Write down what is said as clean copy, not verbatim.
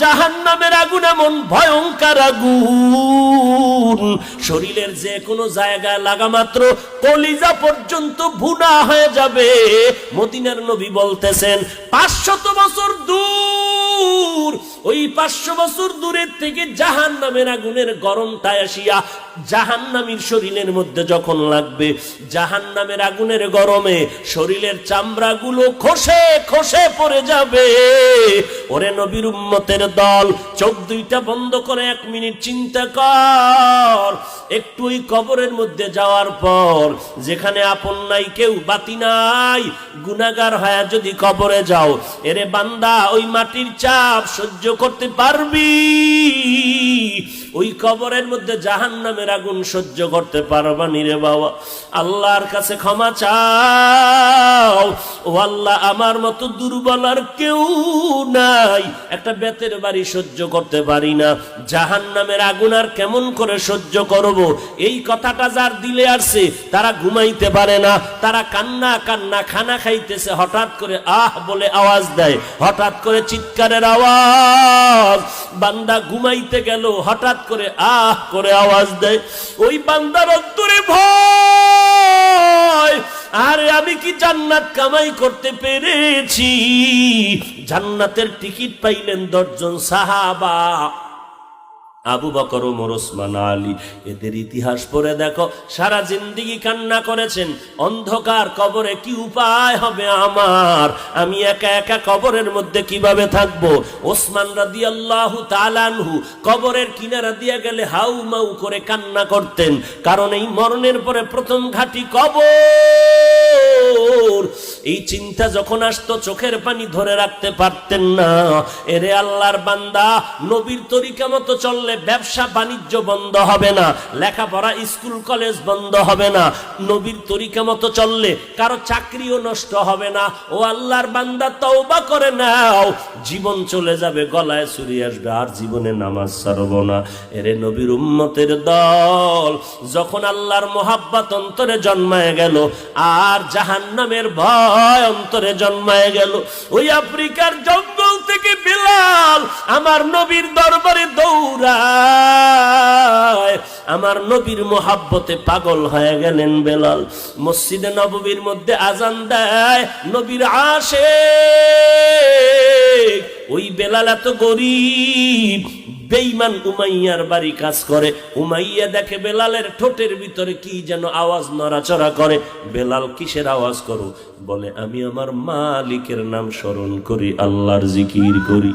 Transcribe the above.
জাহান্নামের আগুন এমন ভয়ঙ্কর আগুন, শরীরের যে কোনো জায়গায় লাগা মাত্র কলিজা পর্যন্ত ভুনা হয়ে যাবে। মদিনার নবী বলতেছেন 500 বছর দূর, ওই 500 বছর দূরের থেকে জাহান্নামের আগুনের গরমটা আসিয়া জাহান্নামীর শরীরের মধ্যে যখন লাগবে, জাহান্নামের আগুনের গরমে শরীরের চামড়াগুলো খসে খসে পড়ে যাবে। ওরে নবীর উম্মতের দল, চোখ দুইটা বন্ধ করে 1 মিনিট চিন্তা কর। একটু ওই কবরের মধ্যে যাওয়ার পর, যেখানে আপন নাই, কেউ বাতি নাই, গুনাহগার হয়ে যদি কবরে যাও, এরে বান্দা ওই মাটির চাপ সহ্য করতে পারবি? ওই কবরের মধ্যে জাহান্নামের আগুন সহ্য করতে পারবা নি রে বাবা? আল্লাহর কাছে ক্ষমা চাও, ও আল্লাহ আমার মতো দুর্বল আর কেউ নাই, একটা বেতের বাড়ি সহ্য করতে পারি না, জাহান্নামের আগুন আর কেমন করে সহ্য করব? এই কথাটা যার দিলে আসছে তারা ঘুমাইতে পারে না, তারা কান্না কান্না খানা খাইতেছে, হঠাৎ করে আহ বলে আওয়াজ দেয়, হঠাৎ করে চিৎকারের আওয়াজ। বান্দা ঘুমাইতে গেল, হঠাৎ করে আহ করে আওয়াজ দেয়, ওই বান্দার অন্তরে ভয়, আরে আমি কি জান্নাত কামাই করতে পেরেছি? জান্নাতের টিকিট পাইলেন 10 জন সাহাবা, আবু বকর, ওমর, ওসমান, আলী। এদের ইতিহাস পড়ে দেখো, সারা জিন্দেগি কান্না করেছেন, অন্ধকার কবরে কি উপায় হবে আমার, আমি একা একা কবরের মধ্যে কিভাবে থাকবো? ওসমান রাদিয়াল্লাহু তাআলা আনহু কবরের কিনারা দিয়ে গেলে হাউ মাউ করে কান্না করতেন, কারণ এই মরণের পরে প্রথম ঘাটি কবর। এই চিন্তা যখন আসতো চোখের পানি ধরে রাখতে পারতেন না। এরে আল্লাহর বান্দা, নবীর তরিকা মতো চললে ব্যবসা বাণিজ্য বন্ধ হবে না, লেখাপড়া স্কুল কলেজ বন্ধ হবে না, নবীর তরিকা মতো চললে কারো চাকরিও নষ্ট হবে না। ও আল্লাহর বান্দা, তওবা করে নাও, জীবন চলে যাবে, গলায় ছুরি আসবে, আর জীবনে নামাজ ছাড়ব না। এরে নবীর উম্মতের দল, যখন আল্লাহর মোহাব্বত অন্তরে জন্মায় গেল, আর জাহান্নামের ভয় অন্তরে জন্মায় গেল, ওই আফ্রিকার জঙ্গল থেকে বিলাল আমার নবীর দরবারে দৌড়ায়, আমার নবীর মোহাব্বতে পাগল হয়ে গেলেন বেলাল। মসজিদে নববীর মধ্যে আজান দেয় নবীর আশিক, ওই বেলাল এত গরিব, বেঈমান উমাইয়ার বাড়ি কাজ করে। উমাইয়া দেখে বেলালের ঠোঁটের ভিতরে কি যেন আওয়াজ নড়াচড়া করে। বেলাল, কিসের আওয়াজ করো? বলে, আমি আমার মালিকের নাম স্মরণ করি, আল্লাহর জিকির করি।